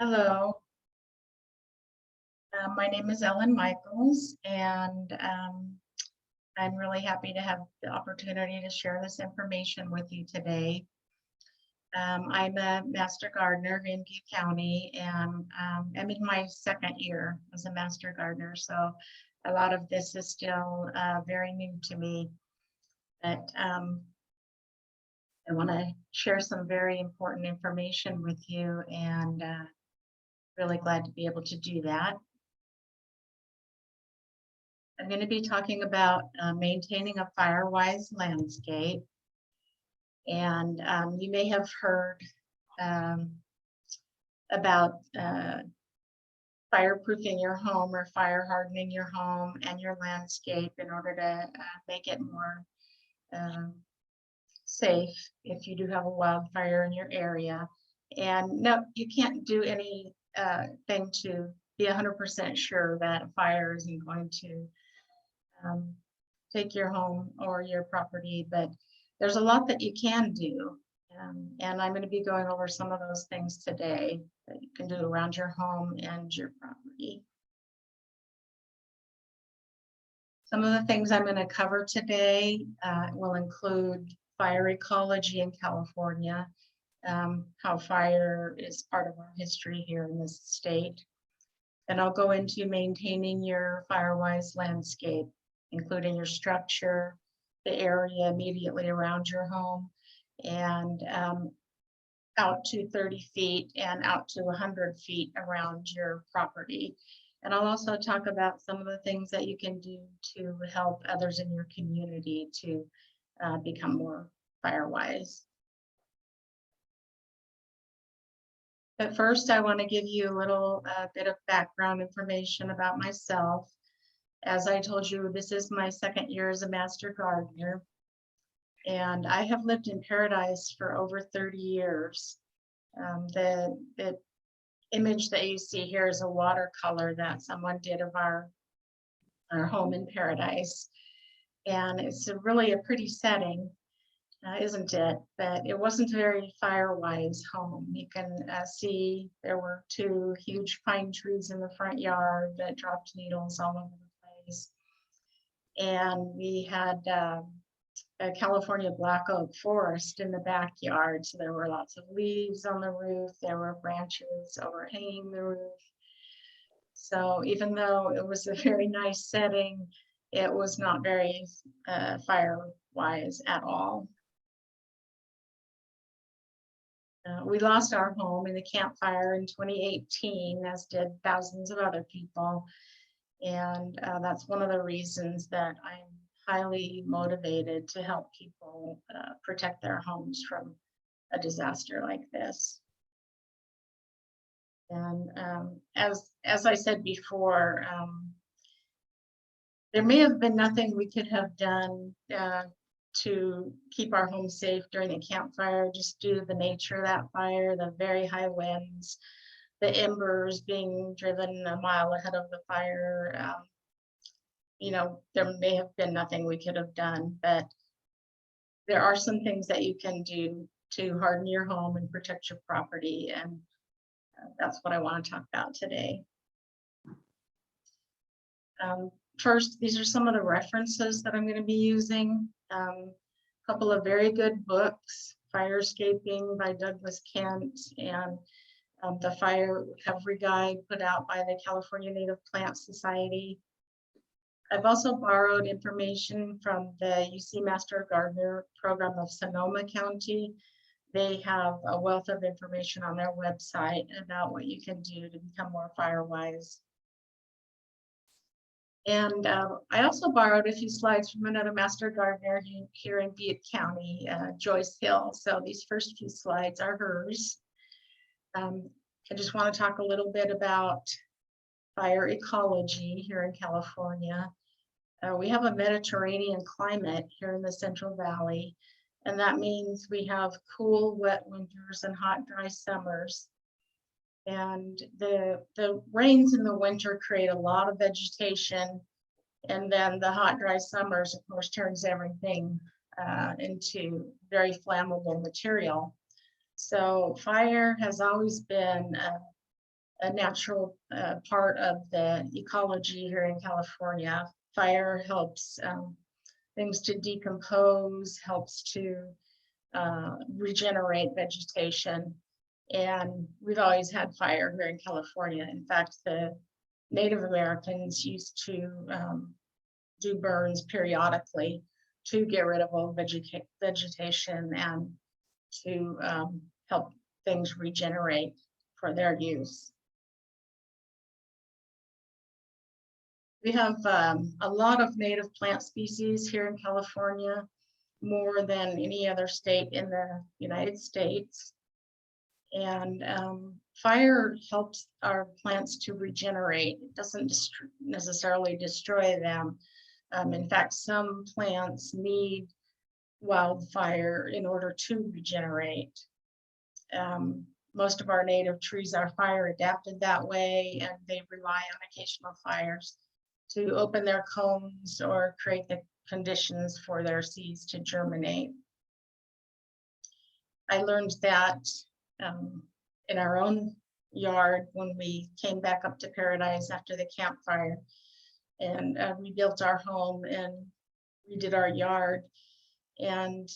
Hello, my name is Ellen Michaels, and I'm really happy to have the opportunity to share this information with you today. I'm a master gardener in Butte County, and I'm in my second year as a master gardener, so a lot of this is still very new to me. But I want to share some very important information with you, and really glad to be able to do that. I'm going to be talking about maintaining a Firewise landscape. And you may have heard about fireproofing your home or fire hardening your home and your landscape in order to make it more safe if you do have a wildfire in your area. And no, you can't do anything to be 100% sure that a fire isn't going to take your home or your property, but there's a lot that you can do. And I'm going to be going over some of those things today that you can do around your home and your property. Some of the things I'm going to cover today will include fire ecology in California, how fire is part of our history here in this state. And I'll go into maintaining your Firewise landscape, including your structure, the area immediately around your home, and out to 30 feet and out to 100 feet around your property. And I'll also talk about some of the things that you can do to help others in your community to become more Firewise. But first, I want to give you a little bit of background information about myself. As I told you, this is my second year as a master gardener, and I have lived in Paradise for over 30 years. The image that you see here is a watercolor that someone did of our home in Paradise, and it's really a pretty setting, isn't it? But it wasn't a very Firewise home. You can see there were two huge pine trees in the front yard that dropped needles all over the place. And we had a California black oak forest in the backyard. So there were lots of leaves on the roof. There were branches overhanging the roof. So even though it was a very nice setting, it was not very Firewise at all. We lost our home in the Camp Fire in 2018, as did thousands of other people. And that's one of the reasons that I'm highly motivated to help people protect their homes from a disaster like this. And as I said before, there may have been nothing we could have done to keep our home safe during the Camp Fire, just due to the nature of that fire, the very high winds, the embers being driven a mile ahead of the fire. You know, there may have been nothing we could have done, but there are some things that you can do to harden your home and protect your property, and that's what I want to talk about today. First, these are some of the references that I'm going to be using. A couple of very good books, Firescaping by Douglas Kent, and the Fire Recovery Guide put out by the California Native Plant Society. I've also borrowed information from the UC Master Gardener program of Sonoma County. They have a wealth of information on their website about what you can do to become more Firewise. And I also borrowed a few slides from another master gardener here in Butte County, Joyce Hill. So these first few slides are hers. I just want to talk a little bit about fire ecology here in California. We have a Mediterranean climate here in the Central Valley, and that means we have cool, wet winters and hot, dry summers. And the rains in the winter create a lot of vegetation, and then the hot, dry summers, of course, turns everything into very flammable material. So fire has always been a natural part of the ecology here in California. Fire helps things to decompose, helps to regenerate vegetation. And we've always had fire here in California. In fact, the Native Americans used to do burns periodically to get rid of old vegetation and to help things regenerate for their use. We have a lot of native plant species here in California, more than any other state in the United States. And fire helps our plants to regenerate. It doesn't necessarily destroy them. In fact, some plants need wildfire in order to regenerate. Most of our native trees are fire adapted that way, and they rely on occasional fires to open their cones or create the conditions for their seeds to germinate. I learned that in our own yard when we came back up to Paradise after the campfire and rebuilt our home and redid our yard. And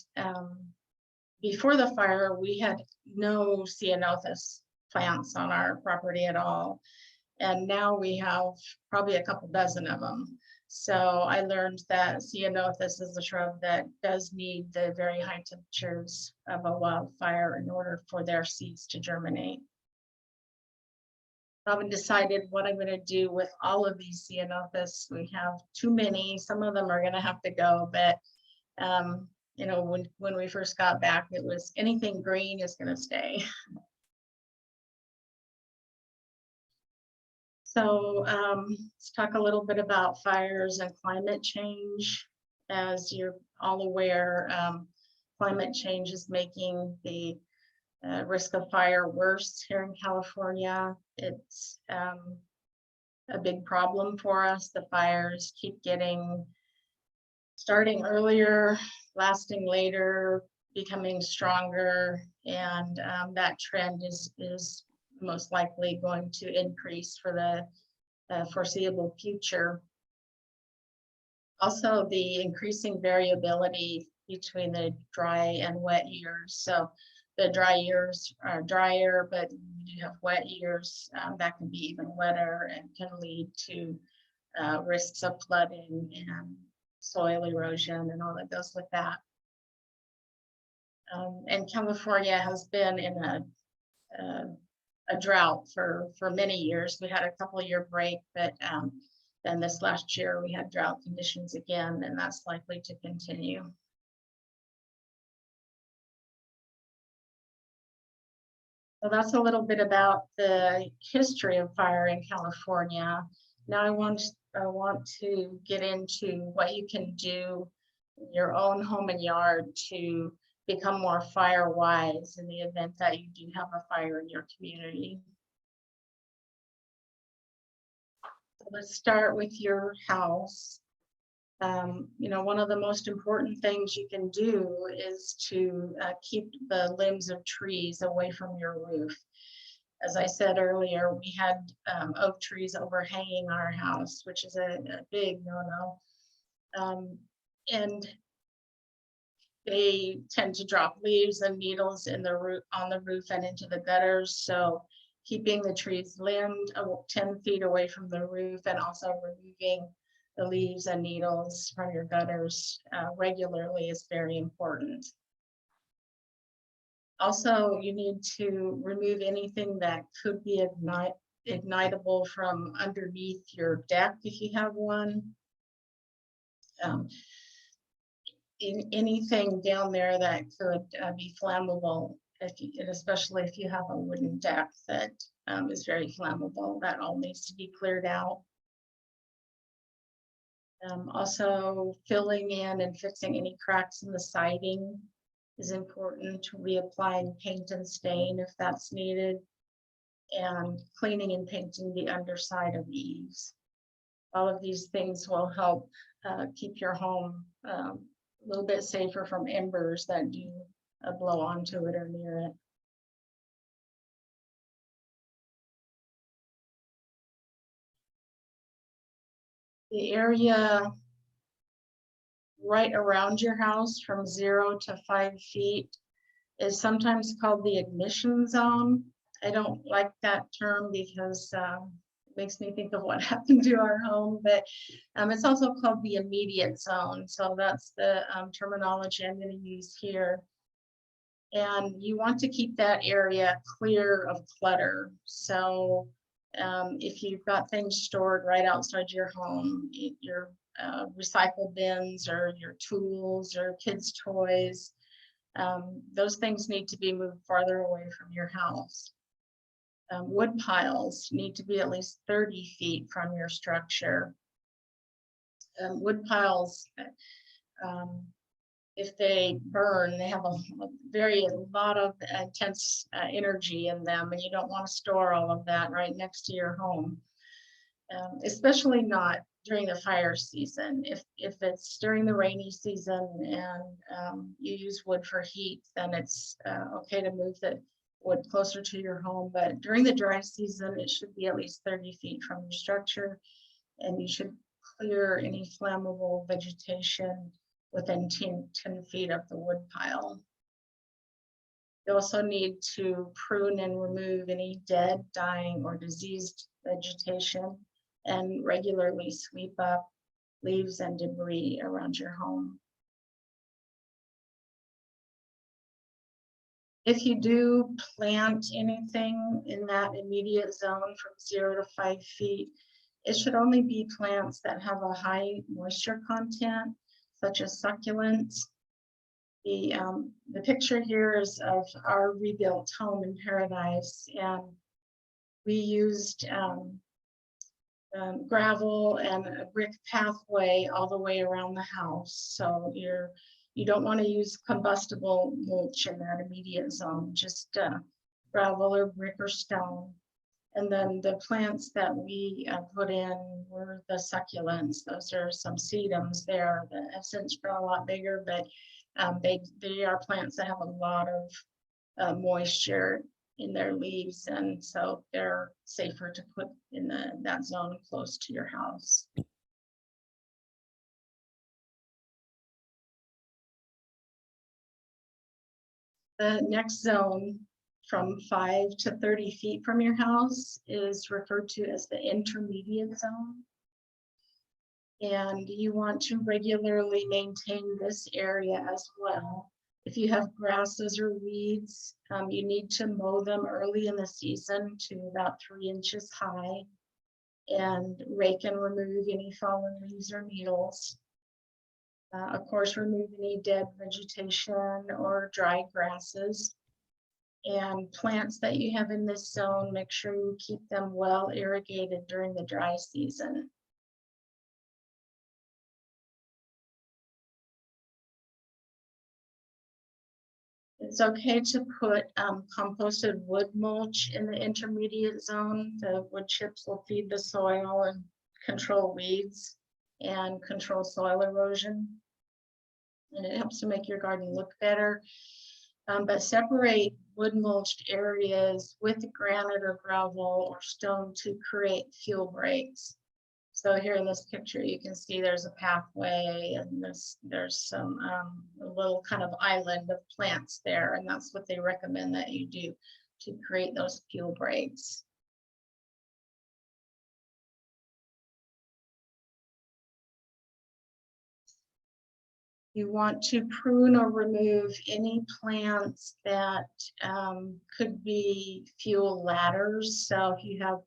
before the fire, we had no ceanothus plants on our property at all. And now we have probably a couple dozen of them. So I learned that ceanothus is a shrub that does need the very high temperatures of a wildfire in order for their seeds to germinate. I haven't decided what I'm going to do with all of these ceanothus. We have too many. Some of them are going to have to go, but you know, when we first got back, it was anything green is going to stay. So let's talk a little bit about fires and climate change. As you're all aware, climate change is making the risk of fire worse here in California. It's a big problem for us. The fires keep starting earlier, lasting later, becoming stronger, and that trend is most likely going to increase for the foreseeable future. Also, the increasing variability between the dry and wet years. So the dry years are drier, but you have wet years that can be even wetter and can lead to risks of flooding and soil erosion and all that goes with that. And California has been in a drought for many years. We had a couple-year break, but then this last year we had drought conditions again, and that's likely to continue. So that's a little bit about the history of fire in California. Now I want to get into what you can do in your own home and yard to become more fire wise in the event that you do have a fire in your community. So let's start with your house. You know, one of the most important things you can do is to keep the limbs of trees away from your roof. As I said earlier, we had oak trees overhanging our house, which is a big no-no. And they tend to drop leaves and needles in the roof, on the roof and into the gutters. So keeping the trees limbed 10 feet away from the roof and also removing the leaves and needles from your gutters regularly is very important. Also, you need to remove anything that could be ignitable from underneath your deck if you have one. Anything down there that could be flammable, especially if you have a wooden deck that is very flammable, that all needs to be cleared out. Also, filling in and fixing any cracks in the siding is important. Reapplying paint and stain if that's needed, and cleaning and painting the underside of eaves. All of these things will help keep your home a little bit safer from embers that do blow onto it or near it. The area right around your house from 0 to 5 feet is sometimes called the ignition zone. I don't like that term because it makes me think of what happened to our home, but it's also called the immediate zone. So that's the terminology I'm going to use here. And you want to keep that area clear of clutter. So if you've got things stored right outside your home, your recycle bins or your tools or kids' toys, those things need to be moved farther away from your house. Wood piles need to be at least 30 feet from your structure. Wood piles, if they burn, they have a lot of intense energy in them, and you don't want to store all of that right next to your home, especially not during the fire season. If it's during the rainy season and you use wood for heat, then it's okay to move the wood closer to your home. But during the dry season, it should be at least 30 feet from your structure, and you should clear any flammable vegetation within 10 feet of the wood pile. You also need to prune and remove any dead, dying, or diseased vegetation, and regularly sweep up leaves and debris around your home. If you do plant anything in that immediate zone from 0 to 5 feet, it should only be plants that have a high moisture content, such as succulents. The picture here is of our rebuilt home in Paradise, and we used gravel and a brick pathway all the way around the house. So you don't want to use combustible mulch in that immediate zone, just gravel or brick or stone. And then the plants that we put in were the succulents. Those are some sedums there that have since grown a lot bigger, but they are plants that have a lot of moisture in their leaves, and so they're safer to put in that zone close to your house. The next zone from 5 to 30 feet from your house is referred to as the intermediate zone. And you want to regularly maintain this area as well. If you have grasses or weeds, you need to mow them early in the season to about 3 inches high, and rake and remove any fallen leaves or needles. Of course, remove any dead vegetation or dry grasses. And plants that you have in this zone, make sure you keep them well irrigated during the dry season. It's okay to put composted wood mulch in the intermediate zone. The wood chips will feed the soil and control weeds and control soil erosion. And it helps to make your garden look better. But separate wood mulched areas with granite or gravel or stone to create fuel breaks. So here in this picture, you can see there's a pathway, and there's some a little kind of island of plants there, and that's what they recommend that you do to create those fuel breaks. You want to prune or remove any plants that could be fuel ladders. So if you have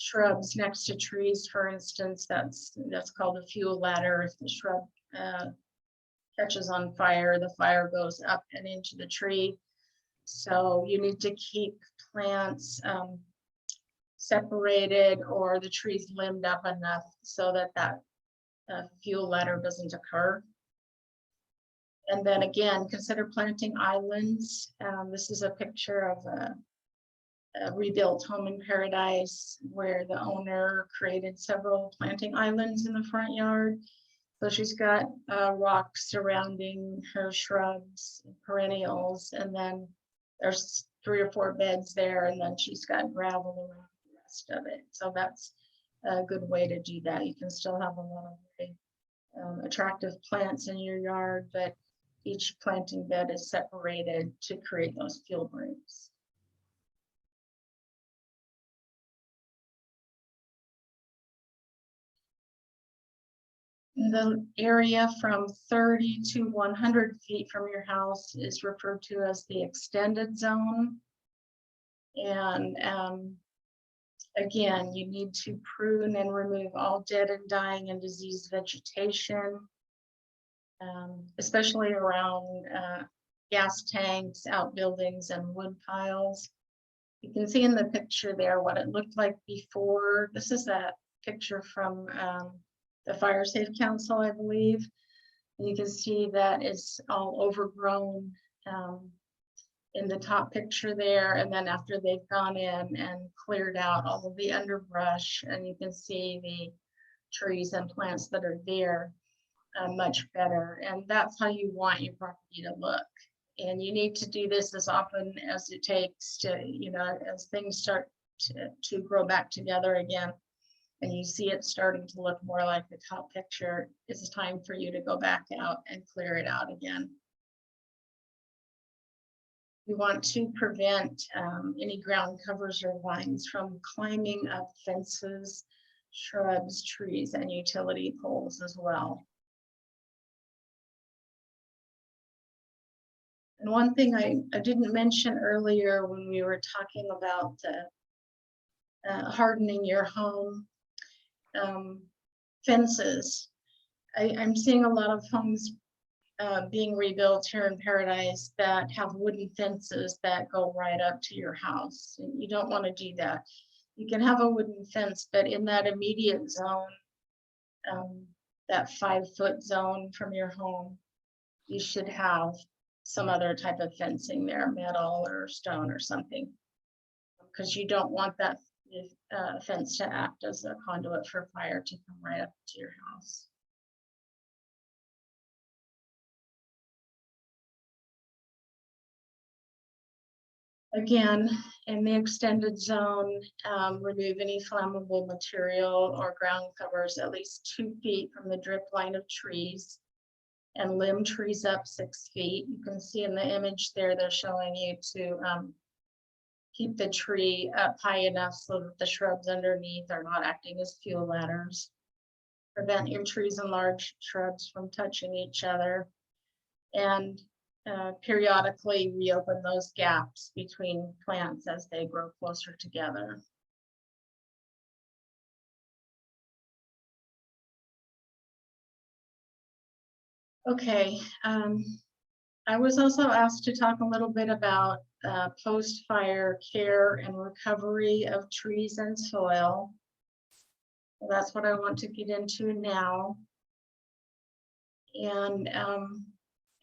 shrubs next to trees, for instance, that's called a fuel ladder. If the shrub catches on fire, the fire goes up and into the tree. So you need to keep plants separated, or the trees limbed up enough so that fuel ladder doesn't occur. And then again, consider planting islands. This is a picture of a rebuilt home in Paradise where the owner created several planting islands in the front yard. So she's got rocks surrounding her shrubs, perennials, and then there's 3 or 4 beds there, and then she's got gravel around the rest of it. So that's a good way to do that. You can still have a lot of very attractive plants in your yard, but each planting bed is separated to create those fuel breaks. The area from 30 to 100 feet from your house is referred to as the extended zone. And again, you need to prune and remove all dead and dying and diseased vegetation, especially around gas tanks, outbuildings, and wood piles. You can see in the picture there what it looked like before. This is that picture from the Fire Safe Council, I believe. And you can see that it's all overgrown in the top picture there. And then after they've gone in and cleared out all of the underbrush, and you can see the trees and plants that are there much better. And that's how you want your property to look. And you need to do this as often as it takes to, you know, as things start to grow back together again, and you see it starting to look more like the top picture, it's time for you to go back out and clear it out again. We want to prevent any ground covers or vines from climbing up fences, shrubs, trees, and utility poles as well. And one thing I didn't mention earlier when we were talking about hardening your home, fences. I'm seeing a lot of homes being rebuilt here in Paradise that have wooden fences that go right up to your house. And you don't want to do that. You can have a wooden fence, but in that immediate zone, that 5-foot zone from your home, you should have some other type of fencing there, metal or stone or something, because you don't want that fence to act as a conduit for fire to come right up to your house. Again, in the extended zone, remove any flammable material or ground covers at least 2 feet from the drip line of trees, and limb trees up 6 feet. You can see in the image there, they're showing you to keep the tree up high enough so that the shrubs underneath are not acting as fuel ladders. Prevent your trees and large shrubs from touching each other, and periodically reopen those gaps between plants as they grow closer together. Okay, I was also asked to talk a little bit about post-fire care and recovery of trees and soil. Well, that's what I want to get into now. And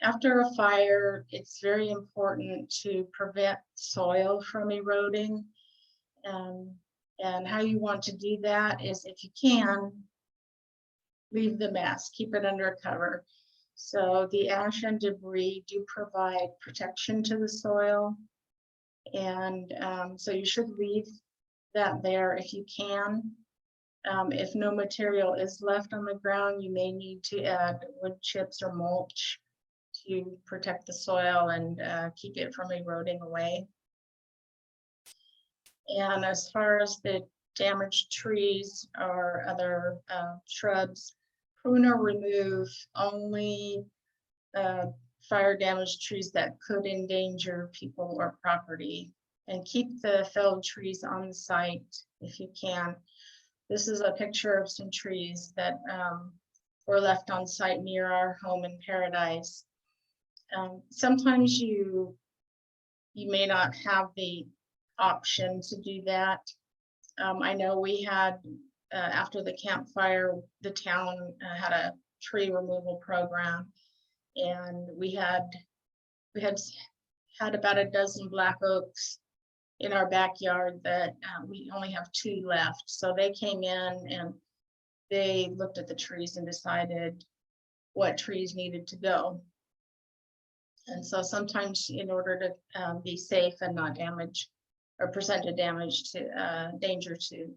after a fire, it's very important to prevent soil from eroding. And how you want to do that is, if you can, leave the mess, keep it under cover. So the ash and debris do provide protection to the soil. And so you should leave that there if you can. If no material is left on the ground, you may need to add wood chips or mulch to protect the soil and keep it from eroding away. And as far as the damaged trees or other shrubs, prune or remove only fire damaged trees that could endanger people or property, and keep the felled trees on site if you can. This is a picture of some trees that were left on site near our home in Paradise. Sometimes you may not have the option to do that. I know we had, after the campfire, the town had a tree removal program, and we had about a dozen black oaks in our backyard that we only have 2 left. So they came in and they looked at the trees and decided what trees needed to go. And so sometimes, in order to be safe and not damage or present a damage to danger to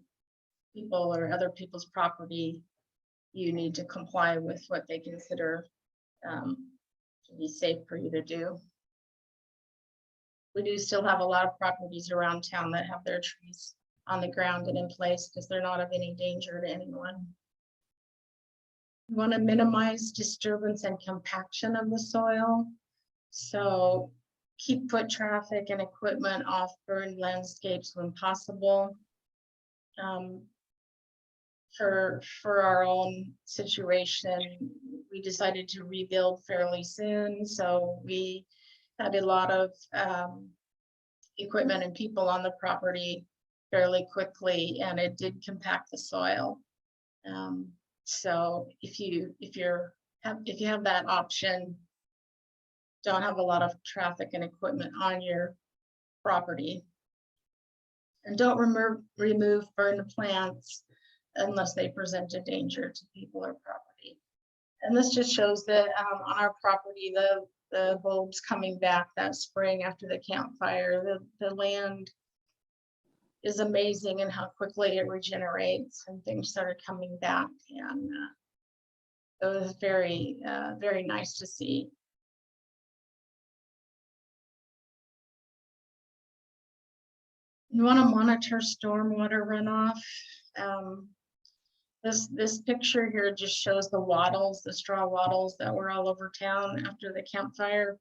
people or other people's property, you need to comply with what they consider to be safe for you to do. We do still have a lot of properties around town that have their trees on the ground and in place because they're not of any danger to anyone. We want to minimize disturbance and compaction of the soil. So keep foot traffic and equipment off burned landscapes when possible. For our own situation, we decided to rebuild fairly soon. So we had a lot of equipment and people on the property fairly quickly, and it did compact the soil. So if you have that option, don't have a lot of traffic and equipment on your property, and don't remove burned plants unless they present a danger to people or property. And this just shows that on our property, the bulbs coming back that spring after the campfire, the land is amazing and how quickly it regenerates, and things started coming back, and it was very, very nice to see. You want to monitor stormwater runoff. This picture here just shows the wattles, the straw wattles that were all over town after the campfire.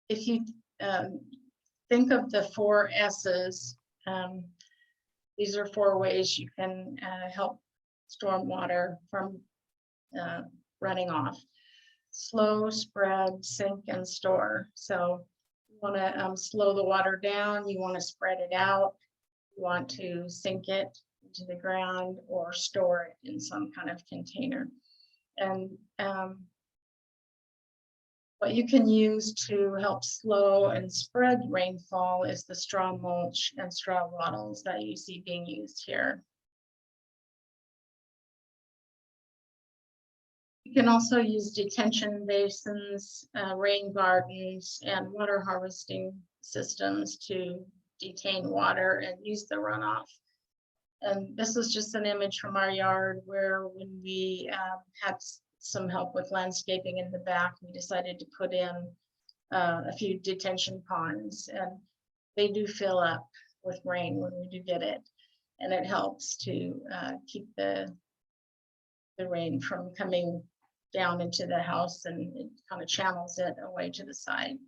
If you think of the 4 S's, these are 4 ways you can help stormwater from running off: slow, spread, sink, and store. So you want to slow the water down, you want to spread it out, you want to sink it into the ground or store it in some kind of container. And what you can use to help slow and spread rainfall is the straw mulch and straw wattles that you see being used here. You can also use detention basins, rain gardens, and water harvesting systems to detain water and use the runoff. And this is just an image from our yard where, when we had some help with landscaping in the back, we decided to put in a few detention ponds, and they do fill up with rain when we do get it, and it helps to keep the rain from coming down into the house, and it kind of channels it away to the side.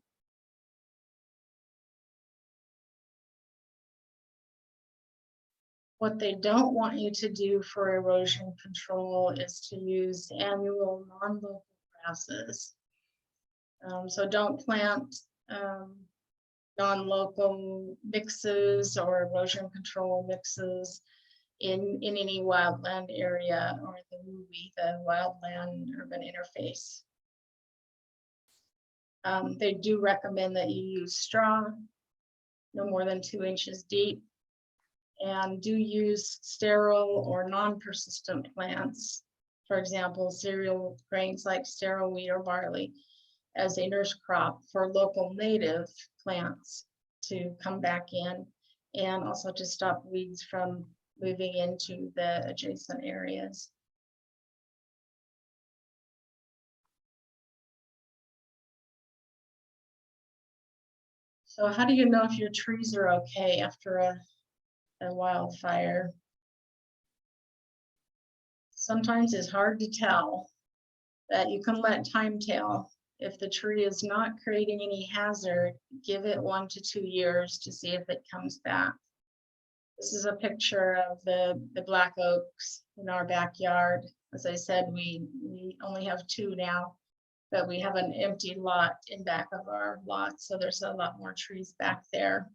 What they don't want you to do for erosion control is to use annual non-local grasses. So don't plant non-local mixes or erosion control mixes in any wildland area or the WUI, the wildland urban interface. They do recommend that you use straw, no more than 2 inches deep, and do use sterile or non-persistent plants, for example, cereal grains like sterile wheat or barley, as a nurse crop for local native plants to come back in, and also to stop weeds from moving into the adjacent areas. So how do you know if your trees are okay after a wildfire? Sometimes it's hard to tell, that you can let time tell. If the tree is not creating any hazard, give it 1 to 2 years to see if it comes back. This is a picture of the black oaks in our backyard. As I said, we only have 2 now, but we have an empty lot in back of our lot, so there's a lot more trees back there.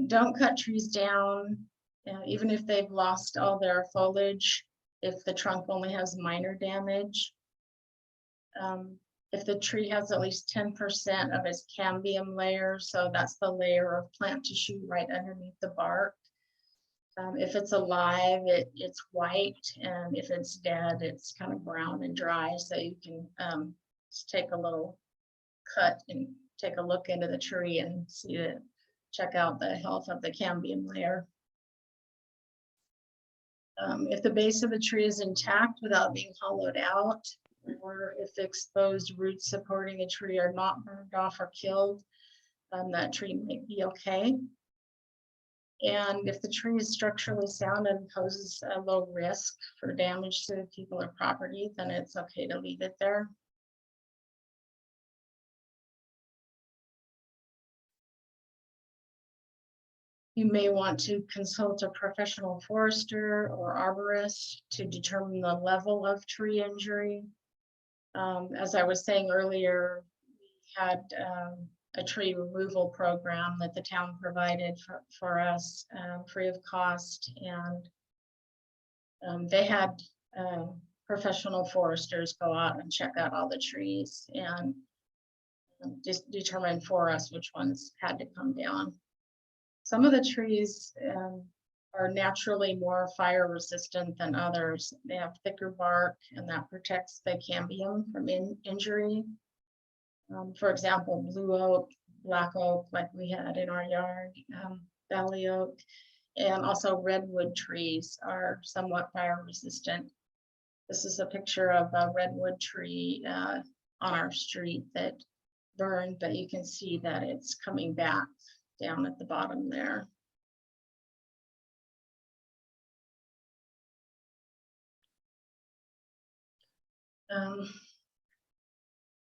Don't cut trees down, even if they've lost all their foliage, if the trunk only has minor damage. If the tree has at least 10% of its cambium layer, so that's the layer of plant tissue right underneath the bark. If it's alive, it's white, and if it's dead, it's kind of brown and dry, so you can just take a little cut and take a look into the tree and see it, check out the health of the cambium layer. If the base of the tree is intact without being hollowed out, or if the exposed roots supporting a tree are not burned off or killed, that tree might be okay. And if the tree is structurally sound and poses a low risk for damage to people or property, then it's okay to leave it there. You may want to consult a professional forester or arborist to determine the level of tree injury. As I was saying earlier, we had a tree removal program that the town provided for us free of cost, and they had professional foresters go out and check out all the trees and just determine for us which ones had to come down. Some of the trees are naturally more fire resistant than others. They have thicker bark, and that protects the cambium from injury. For example, blue oak, black oak, like we had in our yard, valley oak, and also redwood trees are somewhat fire resistant. This is a picture of a redwood tree on our street that burned, but you can see that it's coming back down at the bottom there.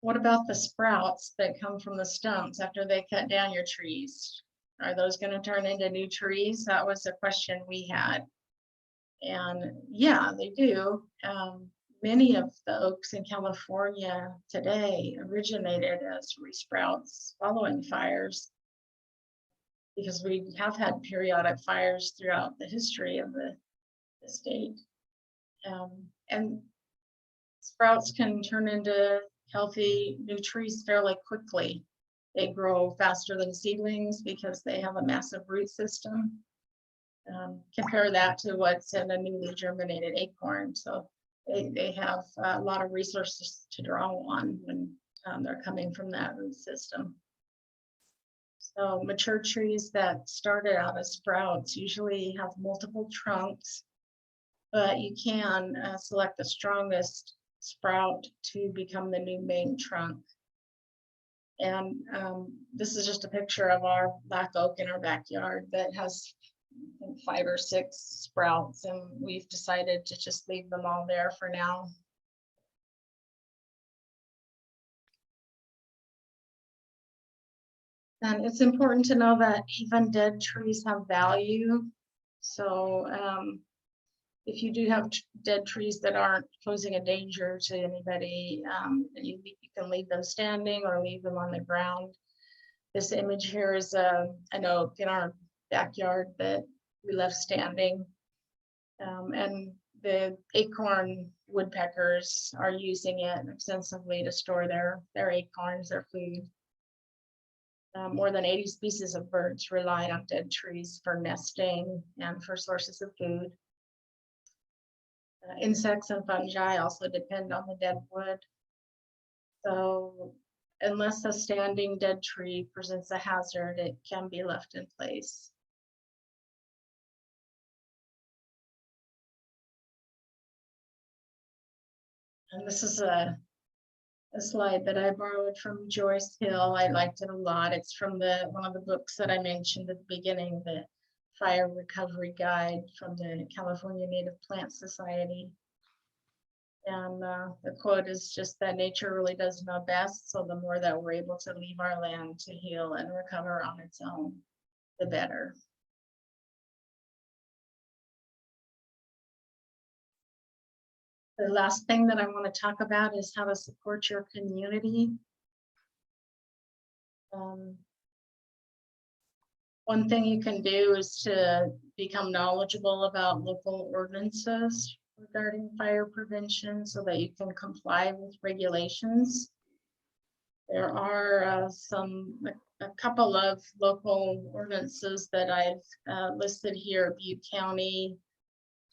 What about the sprouts that come from the stumps after they cut down your trees? Are those going to turn into new trees? That was a question we had. And yeah, they do. Many of the oaks in California today originated as resprouts following fires, because we have had periodic fires throughout the history of the state. And sprouts can turn into healthy new trees fairly quickly. They grow faster than seedlings because they have a massive root system. Compare that to what's in a newly germinated acorn. So they have a lot of resources to draw on when they're coming from that root system. So mature trees that started out as sprouts usually have multiple trunks, but you can select the strongest sprout to become the new main trunk. And this is just a picture of our black oak in our backyard that has, I think, 5 or 6 sprouts, and we've decided to just leave them all there for now. And it's important to know that even dead trees have value. So if you do have dead trees that aren't posing a danger to anybody, you can leave them standing or leave them on the ground. This image here is an oak in our backyard that we left standing. And the acorn woodpeckers are using it extensively to store their acorns, their food. More than 80 species of birds rely on dead trees for nesting and for sources of food. Insects and fungi also depend on the dead wood. So unless a standing dead tree presents a hazard, it can be left in place. And this is a slide that I borrowed from Joyce Hill. I liked it a lot. It's from one of the books that I mentioned at the beginning, the Fire Recovery Guide from the California Native Plant Society. And the quote is just that nature really does know best. So the more that we're able to leave our land to heal and recover on its own, the better. The last thing that I want to talk about is how to support your community. One thing you can do is to become knowledgeable about local ordinances regarding fire prevention so that you can comply with regulations. There are a couple of local ordinances that I've listed here. Butte County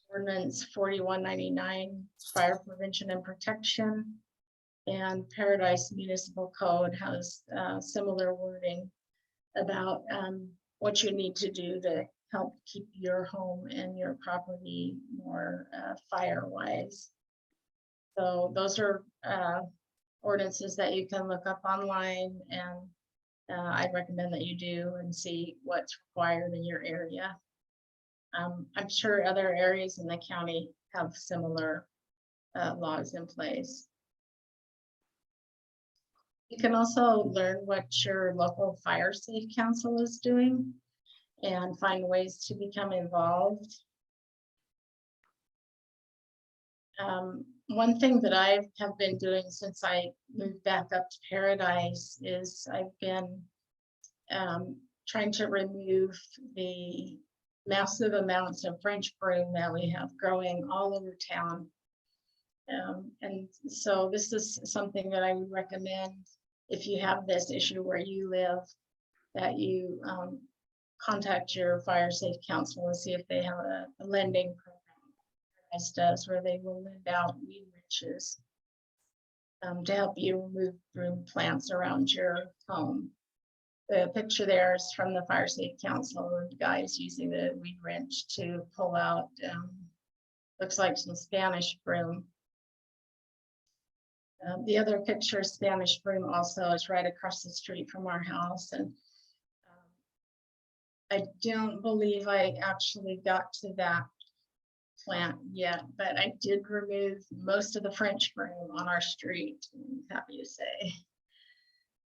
Ordinance 4199, Fire Prevention and Protection. And Paradise Municipal Code has similar wording about what you need to do to help keep your home and your property more fire-wise. So those are ordinances that you can look up online, and I'd recommend that you do and see what's required in your area. I'm sure other areas in the county have similar laws in place. You can also learn what your local fire safe council is doing and find ways to become involved. One thing that I have been doing since I moved back up to Paradise is I've been trying to remove the massive amounts of French broom that we have growing all over town. And so this is something that I would recommend if you have this issue where you live, that you contact your fire safe council and see if they have a lending program does, where they will lend out weed wrenches to help you remove broom plants around your home. The picture there is from the Fire Safe Council, and the guy is using the weed wrench to pull out, looks like some Spanish broom. The other picture, Spanish broom, also is right across the street from our house. And I don't believe I actually got to that plant yet, but I did remove most of the French broom on our street, I'm happy to say.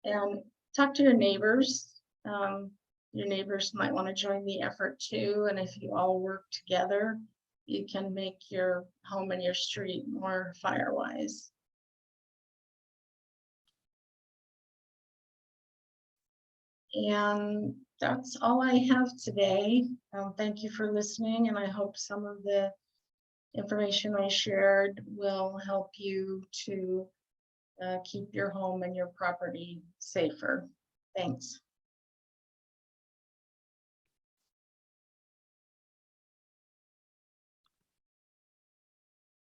And talk to your neighbors. Your neighbors might want to join the effort too, and if you all work together, you can make your home and your street more fire-wise. And that's all I have today. Thank you for listening, and I hope some of the information I shared will help you to keep your home and your property safer. Thanks.